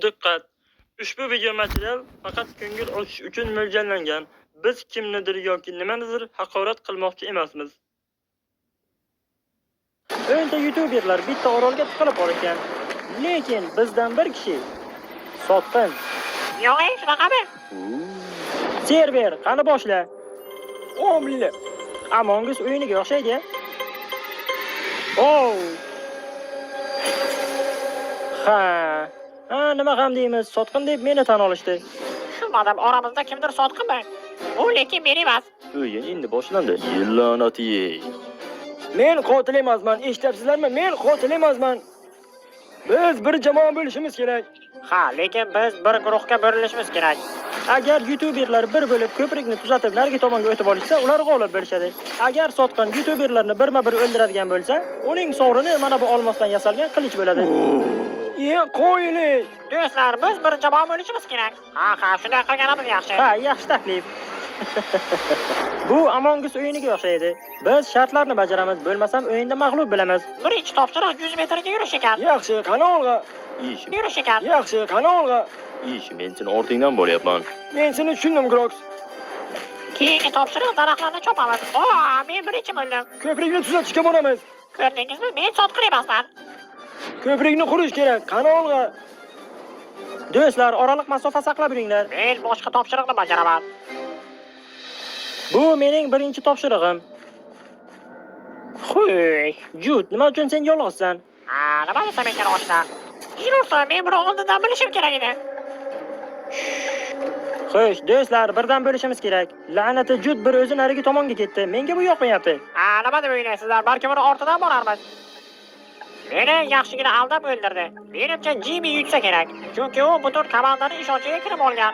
Diqqat! Ushbu video material faqat ko'ngil ochish uchun mo'ljallangan. Biz kimnidir yoki nimanidir haqorat qilmoqchi emasmiz. O'nta youtuberlar bitta orolga tiqilib qolgan. Lekin bizdan bir kishi sotqin. Yo'q, shunaqami? Server, qani boshla. Omli. Among Us o'yiniga o'xshaydi. Oh. Ha, nima ham deymiz? Sotqin deb meni tan olishdi. Tushunmadim, oramizda kimdir sotqinmi? Bu lekin men emas. O'yin endi boshlandi. Yillanati. Men qotil emasman, eshityapsizlarmi? Men qotil emasman. Biz bir jamoa bo'lishimiz kerak. Ha, lekin biz bir guruhga bo'linishimiz kerak. Agar youtuberlar bir bo'lib ko'prikni tuzatib narigi tomonga o'tib olishsa, ular g'olib bo'lishadi. Agar sotqin youtuberlarni birma-bir o'ldiradigan bo'lsa, uning sovrini mana bu olmosdan yasalgan qilich bo'ladi. Qo'yiling. Do'stlar, biz bir jamoa bo'lishimiz kerak. Ha, shunday qilganimiz yaxshi. Ha, yaxshi taklif. Bu Among Us o'yiniga o'xshaydi. Biz shartlarni bajaramiz, bo'lmasam o'yinda mag'lub bo'lamiz. Birinchi topshiriq 100 metrga yurish ekan. Yaxshi, qani olg'a. Ish, Yurish ekan. Yaxshi, qani olg'a. men seni ortingdan bo'lyapman. Men seni tushundim, Grox. Keyingi topshiriq daraxtlarni chopamiz. Men birinchi bo'ldim. Ko'prikni tuzatishga boramiz. Ko'rdingizmi? Men sotqin emasman. Ko'prikni qurish kerak. Qani olg'a. Do'stlar, oraliq masofa saqlab yuringlar. Men boshqa topshiriqni bajaraman. Bu mening birinchi topshirig'im. Xo'sh, Jud, nima uchun sen yolg'izsan? Nima desam ekan ochdan? Yursa, men buni oldindan bilishim kerak edi. Xo'sh, do'stlar, birdan bo'lishimiz kerak. La'nati Jud bir o'zi narigi tomonga ketdi. Menga bu yoqmayapti. Nima deb o'ylaysizlar? Balki buni ortidan borarmiz. Meni yaxshigina aldab o'ldirdi. Menimcha Jimmy yutsa kerak. Chunki u butun komandaning ishonchiga kirib olgan.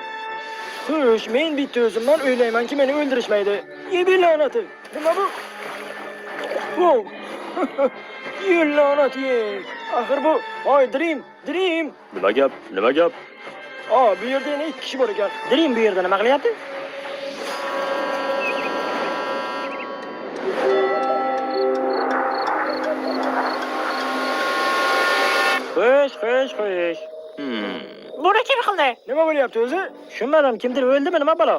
Xo'sh, men bitta o'zimdan o'ylaymanki meni o'ldirishmaydi. Yebi la'nati. Nima bu? Wow. La'nat ye. Axir bu, voy Dream. Nima gap? Bu yerda yana 2 kishi bor ekan. Dream bu yerda nima qilyapti? Xo'sh. Buni kim qildi? Nima bo'lyapti o'zi? Tushunmadim, kimdir o'ldimi, nima balo?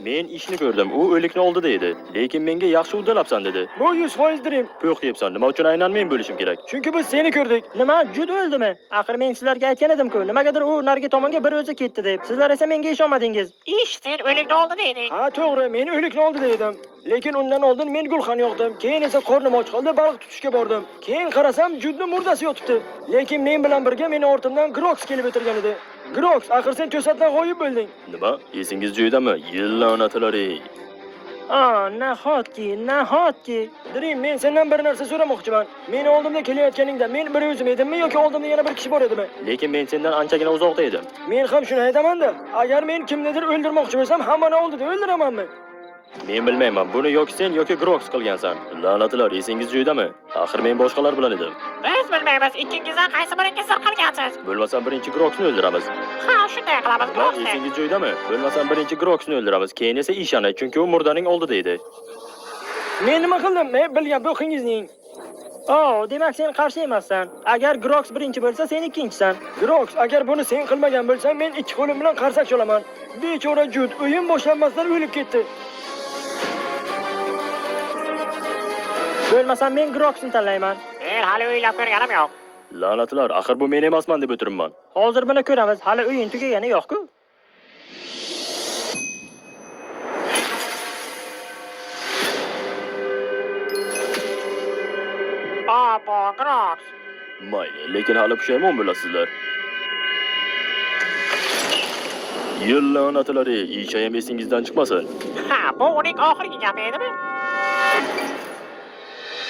Men ishni ko'rdim. U o'likni oldida edi. Lekin menga yaxshi uddalabsan dedi. Bu 100% Dream. Yo'q deyapsan. Nima uchun aynan men bo'lishim kerak? Chunki biz seni ko'rdik. Nima? Jud o'ldimi? Axir men sizlarga aytgan edim-ku, nimagadir u narigi tomonga bir o'zi ketdi deb. Sizlar esa menga ishonmadingiz. Sen o'likni oldida eding. Ha, to'g'ri, men o'likni oldida edim. Lekin undan oldin men gulxan yoqdim. Keyin esa qornim och qoldi, baliq tutishga bordim. Keyin qarasam, Judning murdasi yotibdi. Lekin men bilan birga meni ortimdan Grox kelib o'tirgan edi. Grox, axir sen to'satdan g'oyib bo'lding. Nima? Esingiz joyidami? Yillanatlar-ey. Nahotki. Dream, men sendan bir narsa so'ramoqchiman. Meni oldimda kelayotganingda men bir o'zim edimmi yoki oldimda yana bir kishi bor edimi? Lekin men sendan anchagina uzoqda edim. Men ham shuni aytaman-da. Agar men kimnidir o'ldirmoqchi bo'lsam, hammani oldida o'ldiramanmi? Men bilmayman, buni yoki sen yoki Grox qilgansan. La'natlar, esingiz joyidami? Axir men boshqalar bilan edim. Biz bilmaymiz, ikkingizdan qaysi biringizni qilgansiz? Bo'lmasa birinchi Groxni o'ldiramiz. Ha, shunday qilamiz. Esingiz joyidami? Bo'lmasa birinchi Groxni o'ldiramiz, keyin esa Ishani, chunki u murdaning oldida edi. Men nima qildim? Men bilgan bo'qingizning. Demak sen qarshi emassan. Agar Grox birinchi bo'lsa, sen ikkinchisan. Grox, agar buni sen qilmagan bo'lsang, men ikki qo'lim bilan qarsak cholaman. Bechora Jud o'yin boshlanmasdan o'lib ketdi. Bo'lmasa men Groxni tanlayman. Men hali o'ylab ko'rganim yo'q. La'natlar, axir bu men emasman deb o'tiribman. Hozir buni ko'ramiz. Hali o'yin tugagani yo'q-ku. Grox. Mayli, lekin hali pushaymon bo'lasizlar. Yillanatlar-ey, Isha ham esingizdan chiqmasin. Bu uning oxirgi gapi edimi?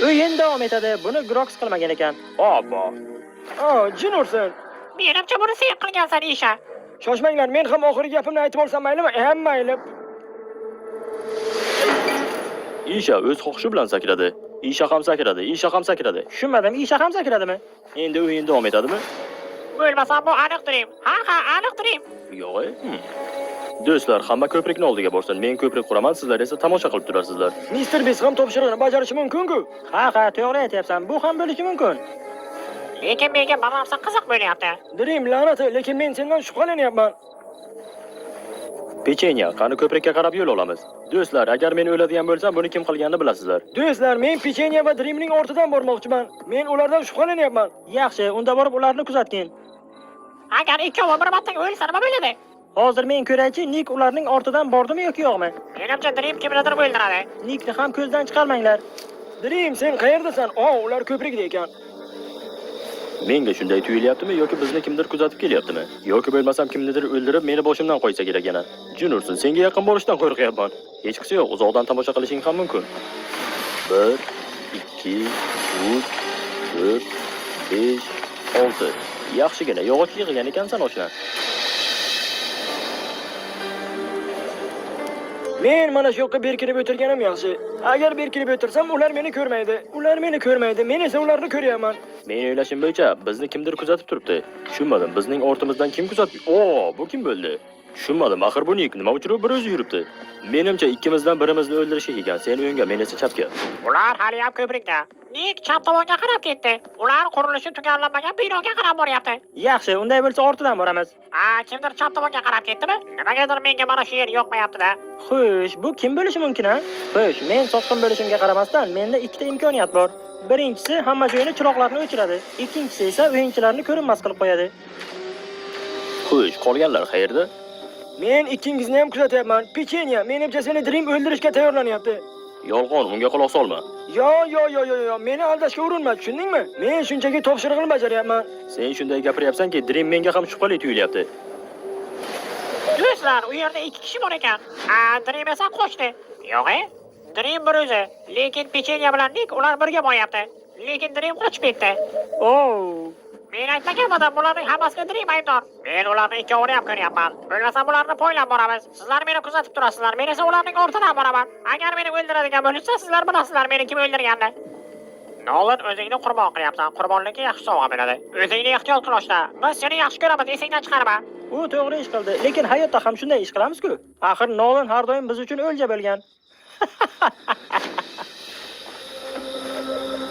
O'yin davom etadi. Buni Grox qilmagan ekan. Jin ursin. Menimcha buni sen qilgansan, Isha. Shoshmanglar, men ham oxirgi gapimni aytib olsam maylimi? Mayli. Isha o'z xohishi bilan sakradi. Isha ham sakradi. Tushunmadim, Isha ham sakradimi? Endi o'yin davom etadimi? Bo'lmasa bu aniq Dream. Ha, aniq Dream. Yo'q. Do'stlar, hamma ko'prikning oldiga borsin. Men ko'prik quraman, sizlar esa tomosha qilib turasizlar. Mr. Beast ham topshiriqni bajarishi mumkin-ku. Ha, to'g'ri aytyapsan. Bu ham bo'lishi mumkin. Lekin menga bir narsa qiziq bo'lyapti. Dream la'nati, lekin men sendan shubhalanyapman. Pechenya, qani ko'prikka qarab yo'l olamiz. Do'stlar, agar men o'ladigan bo'lsam, buni kim qilganini bilasizlar. Do'stlar, men Pechenya va Dreamning ortidan bormoqchiman. Men ulardan shubhalanyapman. Yaxshi, unda borib ularni kuzatgin. Agar ikkovi bir marta o'lsa nima bo'ladi? Hozir men ko'raychi, Nik ularning ortidan bordimi yoki yo'qmi? Menimcha Dream kimnidir o'ldiradi. Nikni ham ko'zdan chiqarmanglar. Dream, sen qayerdasan? Ular ko'prikda ekan. Menga shunday tuyulyaptimi yoki bizni kimdir kuzatib kelyaptimi? Yoki bo'lmasam kimnidir o'ldirib, meni boshimdan qo'ysa kerak yana. Jurnursin, senga yaqin borishdan qo'rqyapman. Hech qisi yo'q, uzoqdan tomosha qilishing ham mumkin. 1 2 3 4 5 6. Yaxshigina yog'och yig'gan ekansan oshna. Men mana shu yoqqa berkilib o'tirganim yaxshi. Agar berkilib o'tirsam, ular meni ko'rmaydi. Ular meni ko'rmaydi, men esa ularni ko'ryapman. Men o'ylashim bo'yicha bizni kimdir kuzatib turibdi. Tushunmadim, bizning ortimizdan kim kuzatib? Bu kim bo'ldi? Tushunmadim, axir bu Nik nima uchun bir o'zi yuribdi? Menimcha ikkimizdan birimizni o'ldirishi ekan. Sen o'ngga, men esa chapga. Ular hali ham ko'prikda. Nik chap tomonga qarab ketdi. Ular qurilishi tugallanmagan binoga qarab boryapti. Yaxshi, unday bo'lsa ortidan boramiz. Kimdir chap tomonga qarab ketdimi? Nimagadir menga mana shu yer yoqmayapti-da. Xo'sh, bu kim bo'lishi mumkin, ha? Xo'sh, men sotqin bo'lishimga qaramasdan, menda ikkita imkoniyat bor. Birinchisi hamma joyni chiroqlarni o'chiradi. Ikkinchisi esa o'yinchilarni ko'rinmas qilib qo'yadi. Xo'sh, qolganlar qayerda? Men ikkingizni ham kuzatyapman. Pechenya, menimcha seni Dream o'ldirishga tayyorlanyapti. Yolg'on, unga quloq solma. Yo, meni aldashga urinma, tushundingmi? Men shunchaki topshirig'ini bajaryapman. Sen shunday gapiryapsanki, Dream menga ham shubhali tuyulyapti. Do'stlar, u yerda 2 kishi bor ekan. Dream esa qochdi. Yo'q-e? Dream bir o'zi, lekin Pechenya bilan Nik ular birga boryapti. Lekin Dream qochib ketdi. Men aytmaganman, bularning hammasiga Dream aybdor. Men ularni ikkovini ham ko'ryapman. Bo'lmasa bularni poylab boramiz. Sizlar meni kuzatib turasizlar, men esa ularning ortidan boraman. Agar meni o'ldiradigan bo'lsa, sizlar bilasizlar meni kim o'ldirganini. Nolan, o'zingni qurbon qilyapsan. Qurbonlikka yaxshi sovg'a beradi. O'zingni ehtiyot qil oshda. Biz seni yaxshi ko'ramiz, esingdan chiqarma. U to'g'ri ish qildi, lekin hayotda ham shunday ish qilamiz-ku. Axir Nolan har doim biz uchun o'lja bo'lgan.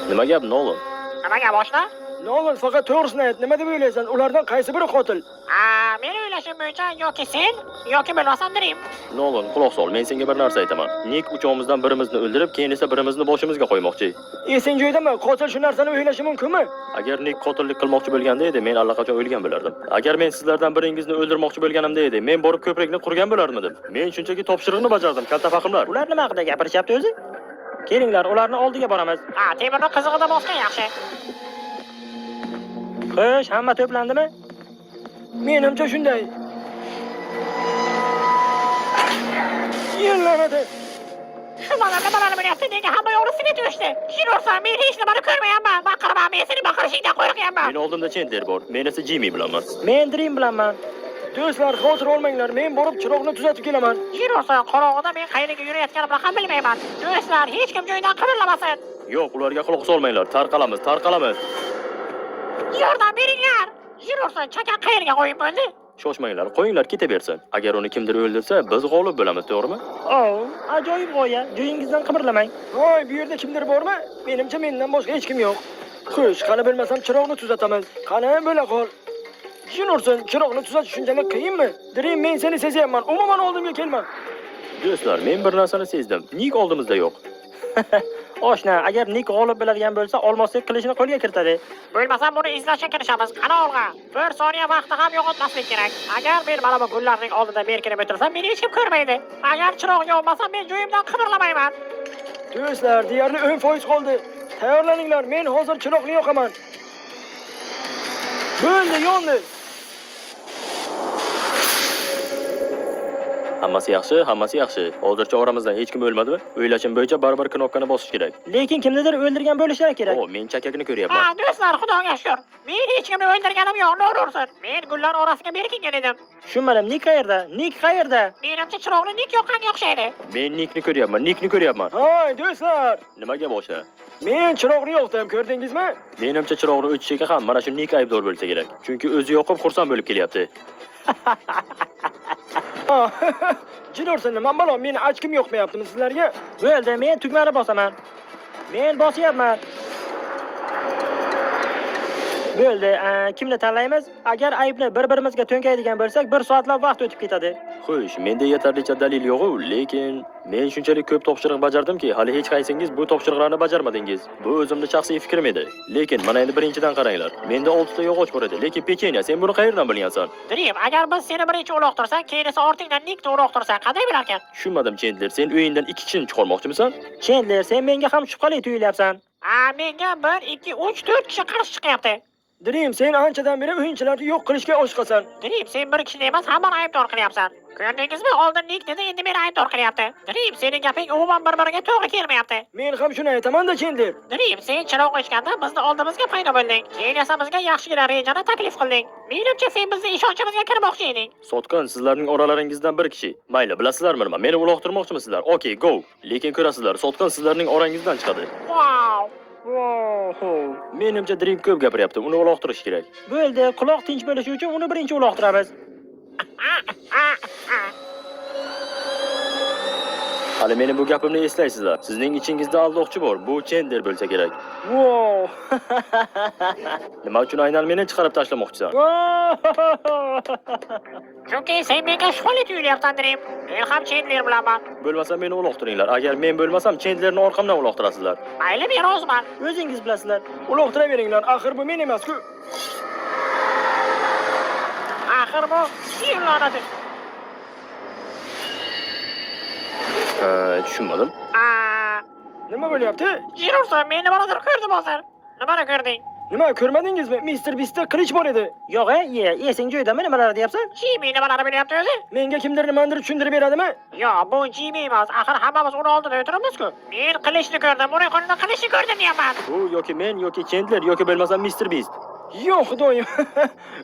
Nima gap, Nolan? Nimaga boshla? Nolan, faqat to'g'risini ayt. Nima deb o'ylaysan? Ulardan qaysi biri qotil? Men o'ylashim bo'yicha yoki sen, yoki bo'lmasa Dream. Nolan, quloq sol, men senga bir narsa aytaman. Nik uchovimizdan birimizni o'ldirib, keyin esa birimizni boshimizga qo'ymoqchi. Esing joyidami? Qotil shu narsani o'ylashi mumkinmi? Agar Nik qotillik qilmoqchi bo'lganda edi, men allaqachon o'lgan bo'lardim. Agar men sizlardan biringizni o'ldirmoqchi bo'lganimda edi, men borib ko'prikni qurgan bo'lardim. Men shunchaki topshiriqni bajardim, katta fahmlar. Ular nima haqida gapirishyapti o'zi? Kelinglar, ularni oldiga boramiz. Temirni qizig'ida bosgan yaxshi. Xo'sh, hamma to'plandimi? Menimcha shunday. Yillanadi. Nimalar bo'lyapti? Nega hamma yo'lisiga tushdi? Jino'rsan, men hech nimani ko'rmayapman. Baqirma, men seni baqirishingdan qo'rqyapman. Men oldimda Chandler bor, men esa Jimmy bilanman. Men Dream bilanman. Do'stlar, xavotir olmanglar. Men borib chiroqni tuzatib kelaman. Jino'rsan, qorong'ida men qayerga yurayotganimni ham bilmayman. Do'stlar, hech kim joyidan qimirlamasin. Yo'q, ularga quloq solmanglar. Tarqalamiz. Yordam beringlar. Jino'rsan, chaka qayerga qo'yib bo'ldi? Shoshmanglar, qo'yinglar ketaversin. Agar uni kimdir o'ldirsa, biz g'olib bo'lamiz, to'g'rimi? Ajoyib g'oya. Joyingizdan qimirlamang. Voy, bu yerda kimdir bormi? Menimcha mendan boshqa hech kim yo'q. Xo'sh, qani bilmasam chiroqni tuzatamiz. Qani bo'la qol. Jino'rsan, chiroqni tuzatish shunchalik qiyinmi? Dream, men seni sezyapman. Umuman oldimga kelma. Do'stlar, men bir narsani sezdim. Nik oldimizda yo'q. Oshna, agar Nik g'olib bo'ladigan bo'lsa, olmoslik qilishni qo'lga kiritadi. Bo'lmasa buni izlashga kirishamiz. Qani olg'a. Bir soniya vaqtni ham yo'qotmaslik kerak. Agar men mana bu gullarning oldida berkinib o'tirsam, meni hech kim ko'rmaydi. Agar chiroq yo'qmasa, men joyimdan qimirlamayman. Do'stlar, deyarli 10% qoldi. Tayyorlaninglar, men hozir chiroqni yoqaman. Bo'ldi, yondi. Hammasi yaxshi. Hozircha oramizdan hech kim o'lmadimi? O'ylashim bo'yicha baribir knopkani bosish kerak. Lekin kimnidir o'ldirgan bo'lishi kerak. Men chakakni ko'ryapman. Do'stlar, xudoga shukr. Men hech kimni o'ldirganim yo'q, no'rursin. Men gullar orasiga berkingan edim. Tushunmadim, Nik qayerda? Menimcha chiroqni Nik yoqqanga o'xshaydi. Men Nikni ko'ryapman. Hoy, do'stlar. Nimaga boshla? Men chiroqni yoqdim, ko'rdingizmi? Menimcha chiroqni o'chishiga ham mana shu Nik aybdor bo'lsa kerak. Chunki o'zi yoqib xursand bo'lib kelyapti. Jino'rsan, nima balo, meni achkim yoqmayaptimi sizlarga? Bo'ldi, men tugmani bosaman. Men bosyapman. Bo'ldi. Kimni tanlaymiz? Agar aybni bir-birimizga to'nkaydigan bo'lsak, 1 soatlab vaqt o'tib ketadi. Xo'sh, menda yetarlicha dalil yo'q-ku, lekin men shunchalik ko'p topshiriq bajardimki, hali hech qaysingiz bu topshiriqlarni bajarmadingiz. Bu o'zimning shaxsiy fikrim edi. Lekin mana endi birinchidan qaranglar. Menda 6 ta yog'och bor edi, lekin pechenya sen buni qayerdan bilgansan? Dream, agar biz seni birinchi uloqtirsak, keyin esa ortingdan Nickni uloqtirsak, qanday bilarkan? Tushunmadim, Chandler, sen o'yindan 2 kishini chiqarmoqchimisan? Chandler, sen menga ham shubhali tuyulyapsan. Menga 1, 2, 3, 4 kishi qarshi chiqyapti. Dream, sen anchadan beri o'yinchilarni yo'q qilishga oshiqasan. Dream, sen bir kishini emas, hammani aybdor qilyapsan. Ko'rdingizmi? Oldin Nick dedi, endi meni aybdor qilyapti. Dream, sening gaping umuman bir-biriga to'g'ri kelmayapti. Men ham shuni aytaman-da, Chandler. Dream, sen chiroq ochganda bizni oldimizga paydo bo'lding. Keyin esa bizga yaxshigina rejani taklif qilding. Menimcha sen bizni ishonchimizga kirmoqchi eding. Sotqin, sizlarning oralaringizdan bir kishi. Mayli, bilasizlarmi nima? Meni uloqtirmoqchimisizlar? Okey, go. Lekin ko'rasizlar, Sotqin sizlarning orangizdan chiqadi. Wow! Menimcha Dream ko'p gapiryapti, uni uloqtirish kerak. Bo'ldi, quloq tinch bo'lishi uchun uni birinchi uloqtiramiz. Hali meni bu gapimni eslaysizlar. Sizning ichingizda aldoqchi bor. Bu Chandler bo'lsa kerak. Wow! Nima uchun aynan meni chiqarib tashlamoqchisan? Chunki sen menga shubhali tuyulyapsan, Dream. Men ham Chandler bilanman. Bo'lmasa meni uloqtiringlar. Agar men bo'lmasam, Chandlerni orqamdan uloqtirasizlar. Mayli, men roziman. O'zingiz bilasizlar. Uloqtiraveringlar, axir bu men emas-ku. Axir bu siyonadi. Tushunmadim. Nima bo'lyapti? Jirursan, men nimadir ko'rdim hozir. Nimani ko'rding? Nima ko'rmadingizmi? Mr. Beast'da qilich bor edi. Yo'q, esing joyidami nimalar deyapsan? Jimmy nimalarni bilyapti o'zi? Menga kimdir nimadir tushuntirib beradimi? Yo'q, bu Jimmy emas. Axir hammamiz uni oldida o'tiribmiz-ku. Men qilichni ko'rdim, uning qo'lida qilichni ko'rdim deyapman. Bu yoki men, yoki Chandler, yoki bo'lmasa Mr. Beast. Yo'q, xudoyim.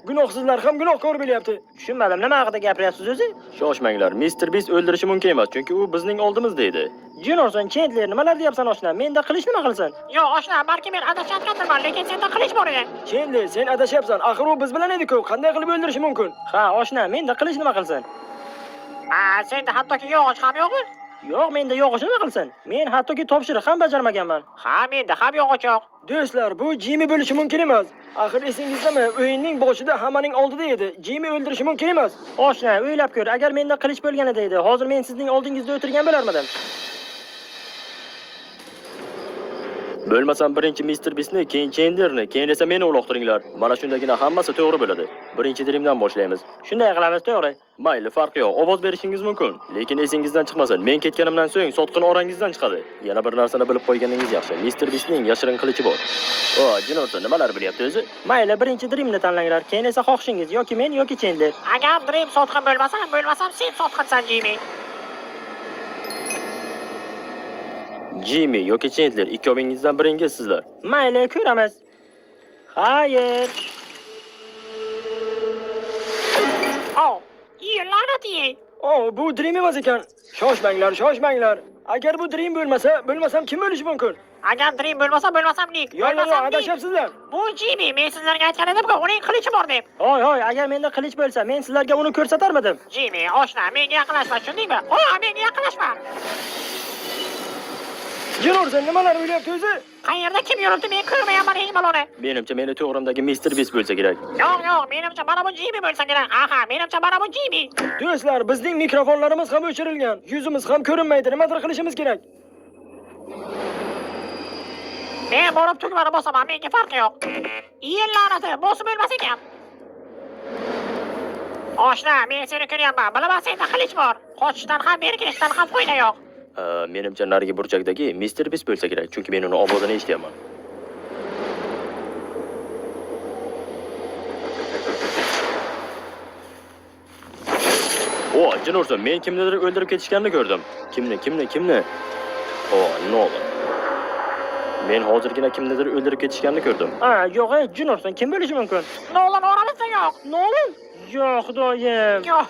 Gunohsizlar ham gunohkor bo'lyapti. Tushunmadim, nima haqida gapiryapsiz o'zi? Shoshmanglar. Mr. Beast o'ldirishi mumkin emas, chunki u bizning oldimizda edi. Juniorson, Chandler, nimalar deyapsan oshna? Menda qilish nima qilsin? Yo'q, oshna, balki men adashayotgandirman, lekin senda qilich bor edi. Chandler, sen adashyapsan. Axir u biz bilan edi-ku. Qanday qilib o'ldirishi mumkin? Ha, oshna, menda qilish nima qilsin? Senda hattoki yog'och ham yo'qmi? Yo'q, menda yog'och nima qilsin? Men hattoki topshiriq ham bajarmaganman. Ha, menda ham yog'och yo'q. Do'stlar, bu Jimmy bo'lishi mumkin emas. Axir esingizdami? O'yinning boshida hammaning oldida edi. Jimmy o'ldirishi mumkin emas. Oshna, o'ylab ko'r. Agar menda qilich bo'lganida edi, hozir men sizning oldingizda o'tirgan bo'larmidim. Bo'lmasam birinchi Mr. Beastni, keyin Chandlerni, keyin esa meni uloqtiringlar. Mana shundagina hammasi to'g'ri bo'ladi. Birinchi Dreamdan boshlaymiz. Shunday qilamiz, to'g'ri. Mayli, farqi yo'q. Ovoz berishingiz mumkin, lekin esingizdan chiqmasin. Men ketganimdan so'ng Sotqin orangizdan chiqadi. Yana bir narsani bilib qo'yganingiz yaxshi. Mr. Beastning yashirin qilichi bor. Jinosa, nimalar bilyapti o'zi? Mayli, birinchi Dreamni tanlanglar. Keyin esa xohishingiz yoki men yoki Chandler. Agar Dream sotqin bo'lmasam sen sotqinsan, Jimmy. Jimmy yoki Chandler, ikkovingizdan biringiz sizlar. Mayli, ko'ramiz. Xayr. La'nati. Bu Dream emas ekan. Shoshmanglar. Agar bu Dream bo'lmasam kim bo'lishi mumkin? Agar Dream bo'lmasam Nick. Yo'q, adashyapsizlar. Bu Jimmy, men sizlarga aytgan edim-ku, uning qilichi bor deb. Hoy, agar menda qilich bo'lsa, men sizlarga uni ko'rsatarmidim. Jimmy, oshna, menga yaqinlashma, tushundingmi? Menga yaqinlashma. Jinoza, nimalar o'ylayapti o'zi? Qayerda kim yuribdi, men ko'rmayapman hech baloni. Menimcha meni to'g'rimdagi Mr. Beast bo'lsa kerak. Yo'q, menimcha mana bu Jimmy bo'lsa kerak. Menimcha mana bu Jimmy. Do'stlar, bizning mikrofonlarimiz ham o'chirilgan. Yuzimiz ham ko'rinmaydi. Nimadir qilishimiz kerak. Men borib tugmani bosaman, menga farqi yo'q. La'nati, bosib bo'lmas ekan. Oshna, men seni ko'ryapman. Bilaman, senda qilich bor. Qochishdan ham, beri kelishdan ham foyda yo'q. Menimcha narigi burchakdagi Mr. Beast bo'lsa kerak, chunki men uni ovozini eshityapman. Jinoza, men kimnidir o'ldirib ketishganini ko'rdim. Kimni? Nolan. Men hozirgina kimnidir o'ldirib ketishganini ko'rdim. Yo'q, Juniorson, kim bo'lishi mumkin? Nolan oramizda yo'q. Nolan? Yo'q, xudoyim. Yo'q,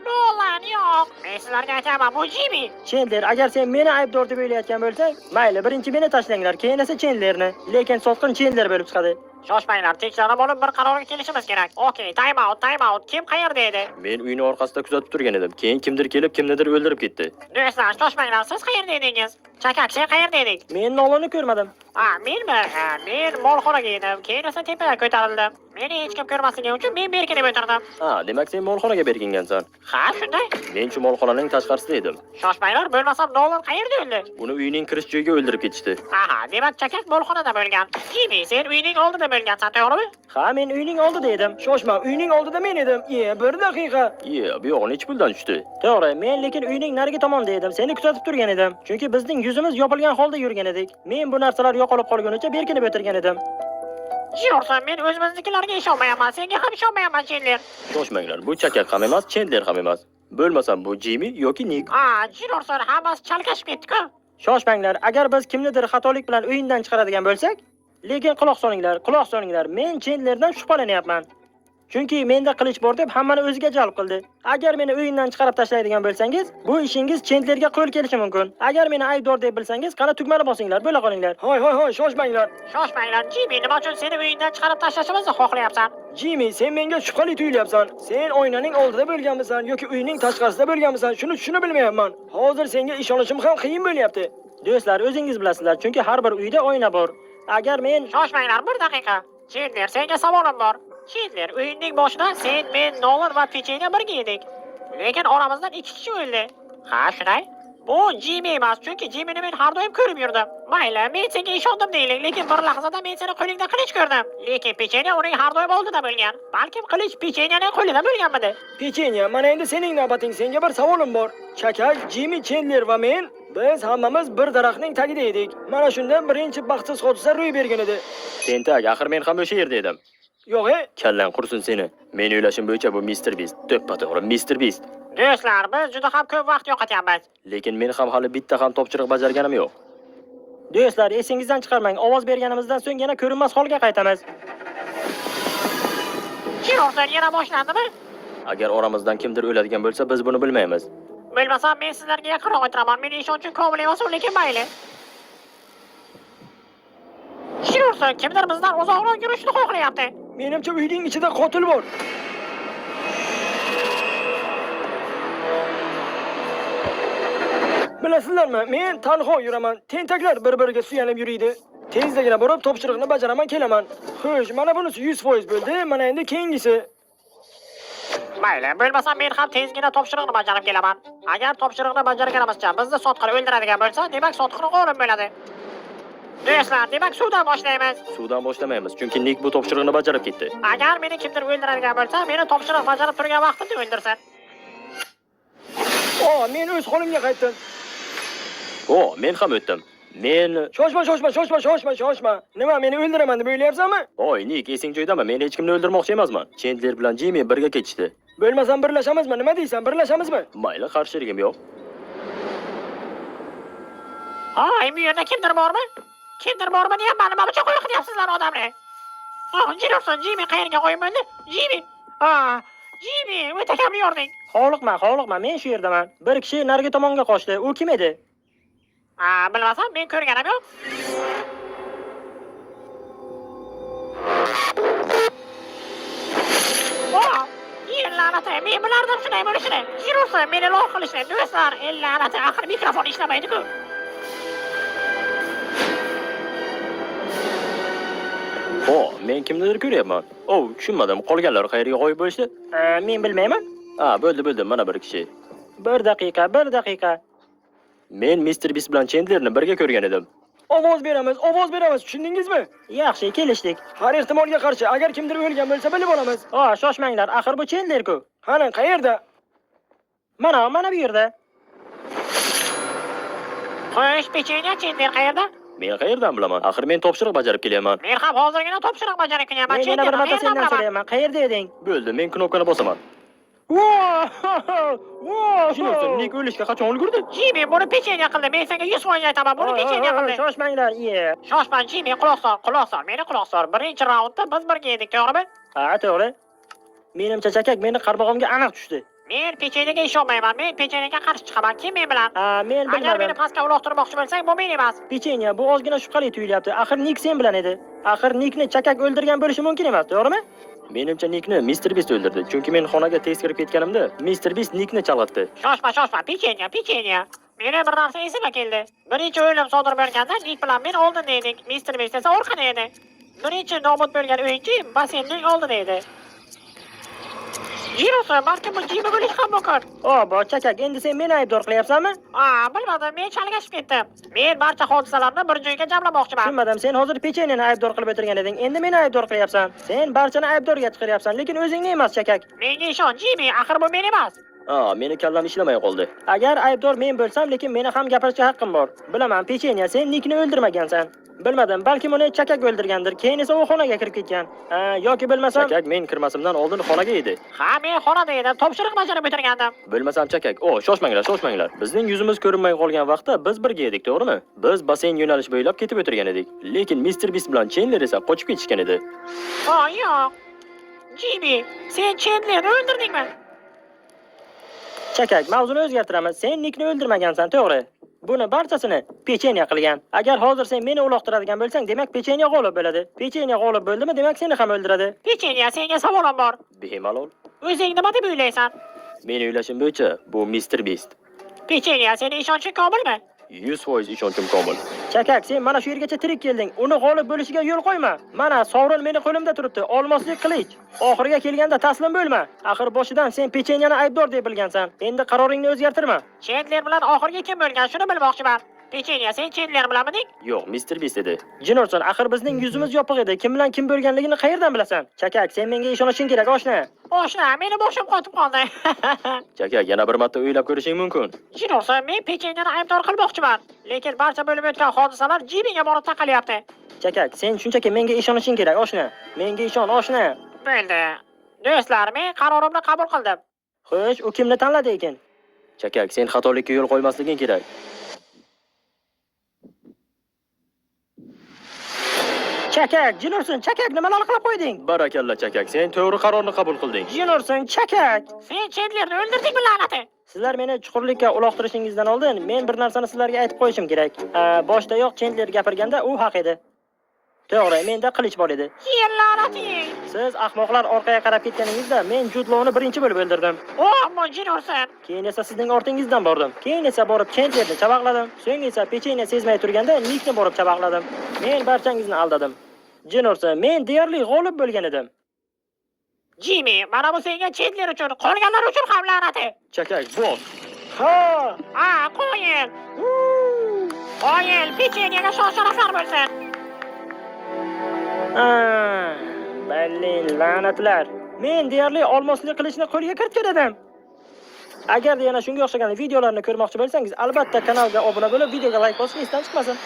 Nolan yo'q. Men sizlarga aytaman, bu Jimmy. Chandler, agar sen meni aybdor deb o'ylayotgan bo'lsang, mayli, birinchi meni tashlanglar, keyin esa Chandlerni. Lekin sotqin Chandler bo'lib chiqadi. Shoshmanglar, tekshirib olib bir qarorga kelishimiz kerak. Okey, time out. Kim qayerda edi? Men uyning orqasida kuzatib turgan edim. Keyin kimdir kelib, kimnidir o'ldirib ketdi. Do'stlar, shoshmanglar, siz qayerda edingiz? Chakak, sen qayerda eding? Men Nolanni ko'rmadim. Menmi? Men molxonaga edim. Keyin esa tepaga ko'tarildim. Meni hech kim ko'rmasligi uchun men berkinib o'tirdim. Ha, demak sen molxonaga berkingansan. Ha, shunday. Men shu molxonaning tashqarisida edim. Shoshmanglar, bo'lmasam Nolan qayerda o'ldi? Uni uyning kirish joyiga o'ldirib ketishdi. Aha, demak chakak molxonada bo'lgan. Jimmy, sen uyning oldida bo'lgansan, to'g'rimi? Ha, men uyning oldida edim. Shoshma, uyning oldida men edim. Bir daqiqa. Bu yo'q, nechi puldan tushdi? To'g'ri, men lekin uyning narigi tomonda edim. Seni kuzatib turgan edim. Chunki bizning yuzimiz yopilgan holda yurgan edik. Men bu narsalar yo'qolib qolgunicha berkinib o'tirgan edim. Jiyorsan, men o'zimiznikilarga ishonmayapman. Senga ham ishonmayapman, Chandler. Shoshmanglar, bu chakak ham emas, Chandler ham emas. Bo'lmasam bu Jimmy yoki Nick. Jiyorsan, hammasi chalkashib ketdi-ku. Shoshmanglar, agar biz kimnidir xatolik bilan o'yindan chiqaradigan bo'lsak, lekin quloq solinglar. Men Chandlerdan shubhalanyapman. Chunki menda qilich bor deb hammani o'ziga jalb qildi. Agar meni o'yindan chiqarib tashlaydigan bo'lsangiz, bu ishingiz Chandlerga qo'l kelishi mumkin. Agar meni aybdor deb bilsangiz, qani tugmani bosinglar, bo'la qolinglar. Hoy, shoshmanglar. Shoshmanglar, Jimmy, nima uchun seni uyingdan chiqarib tashlashimizni xohlayapsan? Jimmy, sen menga shubhali tuyulyapsan. Sen oynaning oldida bo'lganmisan yoki uyning tashqarisida bo'lganmisan? Shuni tushunib bilmayapman. Hozir senga ishonishim ham qiyin bo'lyapti. Do'stlar, o'zingiz bilasizlar, chunki har bir uyda oyna bor. Agar men Shoshmanglar, bir daqiqa. Chandler, senga savolim bor. Chandler, o'yinning boshida sen, men, Nolan va Pechenya birga edik. Lekin oramizdan ikki kishi o'ldi. Ha, shunday? Bu Jimmy emas, chunki Jimmyni men har doim ko'rib yurdim. Mayli, men senga ishondim deylik, lekin bir lahzada men seni qo'lingda qilich ko'rdim. Lekin Pechenya uning har doim oldida bo'lgan. Balkim qilich Pechenyaning qo'lida bo'lganmidi? Pechenya, mana endi sening navbating. Senga bir savolim bor. Chakak, Jimmy, Chandler va men biz hammamiz bir daraxtning tagida edik. Mana shunda birinchi baxtsiz hodisa ro'y bergan edi. Tentak, axir men ham o'sha yerda edim. Yo'q, Kallang qursin seni. Men o'ylashim bo'yicha bu Mr. Beast. To'ppa-to'g'ri Mr. Beast. Do'stlar, biz juda ham ko'p vaqt yo'qotyapmiz. Lekin men ham hali bitta ham topshiriq bajarganim yo'q. do'stlar, esingizdan chiqarmang. Ovoz berganimizdan so'ng yana ko'rinmas holga qaytamiz. Jiyorsan, yana boshlandimi? Agar oramizdan kimdir o'ladigan bo'lsa, biz buni bilmaymiz. Bilmasam, men sizlarga yaqinroq o'tiraman. Meni ishonchim komil emas, lekin mayli. Jiyorsan, kimdir bizdan uzoqroq yurishni xohlayapti. menimcha uyning ichida qotil bor. Bilasizlarmi, men tanho yuraman. Tentaklar bir-biriga suyanib yuriydi. Tezligina borib topshiriqni bajaraman, kelaman. Xo'sh, mana bunisi 100% bo'ldi. Mana endi keyingisi. Mayli, bo'lmasam men ham tezgina topshiriqni bajarib kelaman. Agar topshiriqni bajarganimizcha bizni sotqin o'ldiradigan bo'lsa, demak sotqin g'olib bo'ladi. Do'stlar, demak suvdan boshlaymiz. Suvdan boshlamaymiz, chunki Nick bu topshiriqni bajarib ketdi. Agar meni kimdir o'ldiradigan bo'lsa, meni topshiriq bajarib turgan vaqtimda o'ldirsin. Men o'z holimga qaytdim. Men ham o'tdim. Men Shoshma. Nima, meni o'ldiraman deb o'ylayapsanmi? Voy, Nick, esing joyidami? Men hech kimni o'ldirmoqchi emasman. Chandler bilan Jimmy birga ketishdi. Bo'lmasam birlashamizmi? Nima deysan? Birlashamizmi? Mayli, qarshiligim yo'q. Bu yerda kimdir bormi? Kimdir bormi deyapman, nima uchun qo'yib qilyapsizlar odamni? Jiyorsan, Jimmy qayerga qo'yib bo'ldi? Jimmy! Jimmy, o'ta kamli yording. Hovliqma, men shu yerdaman. Bir kishi narigi tomonga qochdi. U kim edi? Bilmasam, men ko'rganim yo'q. La'nati, men bilardim shunday bo'lishini. Jiyorsan, meni lol qilishni. Do'stlar, la'nati, axir mikrofon ishlamaydi-ku. Men kimnidir ko'ryapman. Tushunmadim. Qolganlar qayerga qo'yib bo'lishdi? Men bilmayman. Bo'ldi, mana bir kishi. Bir daqiqa. Men Mr. Beast bilan Chandlerni birga ko'rgan edim. Ovoz beramiz, tushundingizmi? Yaxshi, kelishdik. Har ehtimolga qarshi, agar kimdir o'lgan bo'lsa bilib olamiz. Shoshmanglar, axir bu Chandler-ku. Qani, qayerda? Mana bu yerda. Xo'sh, Pechenya, Chandler qayerda? Men qayerdan bilaman? Axir men topshiriq bajarib kelyapman. Men ham hozirgina topshiriq bajarib kelyapman. Men yana bir marta sendan so'rayman. Qayerda eding? Bo'ldi, men knopkani bosaman. Tushunarsan, Nick o'lishga qachon ulgurdi? Jimmy, buni Pechenya qildi. Men senga 100% aytaman, buni Pechenya qildi. Shoshmanglar, Shoshma, Jimmy, quloq sol, meni quloq sol. Birinchi raundda biz birga edik, to'g'rimi? To'g'ri. Menimcha chakak meni qarbog'imga aniq tushdi. Men Pechenyaga ishonmayman. Men Pechenyaga qarshi chiqaman. Kim men bilan? Men Agar meni bilmadim. pastga uloqtirmoqchi bo'lsang, bu men emas. Pechenya, bu ozgina shubhali tuyulyapti. Axir Nick sen bilan edi. Axir Nickni chakak o'ldirgan bo'lishi mumkin emas, to'g'rimi? Menimcha Nickni Mr. Beast o'ldirdi. Chunki men xonaga tez kirib ketganimda Mr. Beast Nickni chalg'itdi. Shoshma, Pechenya. Meni bir narsa esimga keldi. Birinchi o'lim sodir bo'lganda Nik bilan men oldinda edik. Mr. Beast esa orqada edi. Birinchi nobud bo'lgan o'yinchi basseynning oldida edi. Jirosa, balki bu Jimmy bo'lishi ham mumkin. O, chakak, endi sen meni aybdor qilyapsanmi? Bilmadim, men chalg'ashib ketdim. Men barcha hodisalarni bir joyga jamlamoqchiman. Tushunmadim. Sen hozir pechenyeni aybdor qilib o'tirgan eding. Endi meni aybdor qilyapsan. Sen barchani aybdorga chiqaryapsan, lekin o'zingni emas, chakak. Menga ishon, Jimmy, axir bu men emas. Meni kallam ishlamay qoldi. Agar aybdor men bo'lsam, lekin meni ham gapirishga haqqim bor. Bilaman, pechenya, sen Nikni o'ldirmagansan. Bilmadim, balki uni chakak o'ldirgandir. Keyin esa u xonaga kirib ketgan. Yoki bilmasam, Chakak men kirmasimdan oldin xonaga edi. Ha, men xonada edim, topshiriq bajarib o'tirgandim. Bilmasam chakak. Shoshmanglar. Bizning yuzimiz ko'rinmay qolgan vaqtda biz birga edik, to'g'rimi? Biz basseyn yo'nalishi bo'ylab ketib o'tirgan edik. Lekin Mr. Beast bilan Chandler esa qochib ketishgan edi. Yo'q. Jimmy, sen Chandlerni o'ldirdingmi? chakak, mavzuni o'zgartiramiz. Sen Nikni o'ldirmagansan, to'g'ri. Buni barchasini pechenya qilgan. Agar hozir sen meni uloqtiradigan bo'lsang, demak pechenya g'olib bo'ladi. Pechenya g'olib bo'ldimi, demak seni ham o'ldiradi. Pechenya, senga savolim bor. Bemalol. O'zing nima deb o'ylaysan? Meni o'ylashim bo'yicha bu Mr. Beast. Pechenya, seni ishonching komilmi? 100% ishonchim komil. Chakak, sen mana shu yergacha tirik kelding. Uni g'olib bo'lishiga yo'l qo'yma. Mana sovrin meni qo'limda turibdi. Olmoslik qilich. Oxiriga kelganda taslim bo'lma. Axir boshidan sen pechenyani aybdor deb bilgansan. Endi qaroringni o'zgartirma. Chandler bilan oxirgi kim bo'lgan, shuni bilmoqchiman. Pechenya, sen Chandler bilanmiding? Yo'q, Mr. Beast edi. Jinorson, axir bizning yuzimiz yopiq edi. Kim bilan kim bo'lganligini qayerdan bilasan? Chakak, sen menga ishonishing kerak, oshna. Oshna, meni boshim qotib qoldi. Chakak, yana bir marta o'ylab ko'rishing mumkin. Jinorson, men Pechenyani aybdor qilmoqchiman. Lekin barcha bo'lib o'tgan hodisalar Jimmyga borib taqalyapti. Chakak, sen shunchaki menga ishonishing kerak, oshna. Menga ishon, oshna. Bo'ldi. Do'stlar, men qarorimni qabul qildim. Xo'sh, u kimni tanladi ekan? Chakak, sen xatolikka yo'l qo'ymasliging kerak. Chakak, Jinorson, chakak, nimalar qilib qo'yding? Barakalla chakak, sen to'g'ri qarorni qabul qilding. Jinorson, chakak. Sen Chandlerni o'ldirdingmi, la'nati? Sizlar meni chuqurlikka uloqtirishingizdan oldin men bir narsani sizlarga aytib qo'yishim kerak. Boshdayoq Chandler gapirganda u haq edi. To'g'ri, menda qilich bor edi. Yer la'nati. Siz ahmoqlar orqaga qarab ketganingizda men Judlovni birinchi bo'lib o'ldirdim. Ammo Jinorson, Keyin esa sizning ortingizdan bordim. Keyin esa borib Chandlerni chavaqladim. So'ng esa pechenya sezmay turganda Nikni borib chavaqladim. Men barchangizni aldadim. Jinorson, men deyarli g'olib bo'lgan edim. Jimmy, mana bu senga Chandler uchun, qolganlar uchun ham la'nati. Chakak, bos. Ha! Qo'yil. Qo'yil, Pechenyaga shon-sharaflar bo'lsin. Balin la'natlar. Men deyarli olmosli qilichni qo'lga kiritgan edim. Agar yana shunga o'xshagan videolarni ko'rmoqchi bo'lsangiz, albatta kanalga obuna bo'lib, videoga like bosing, esdan chiqmasin.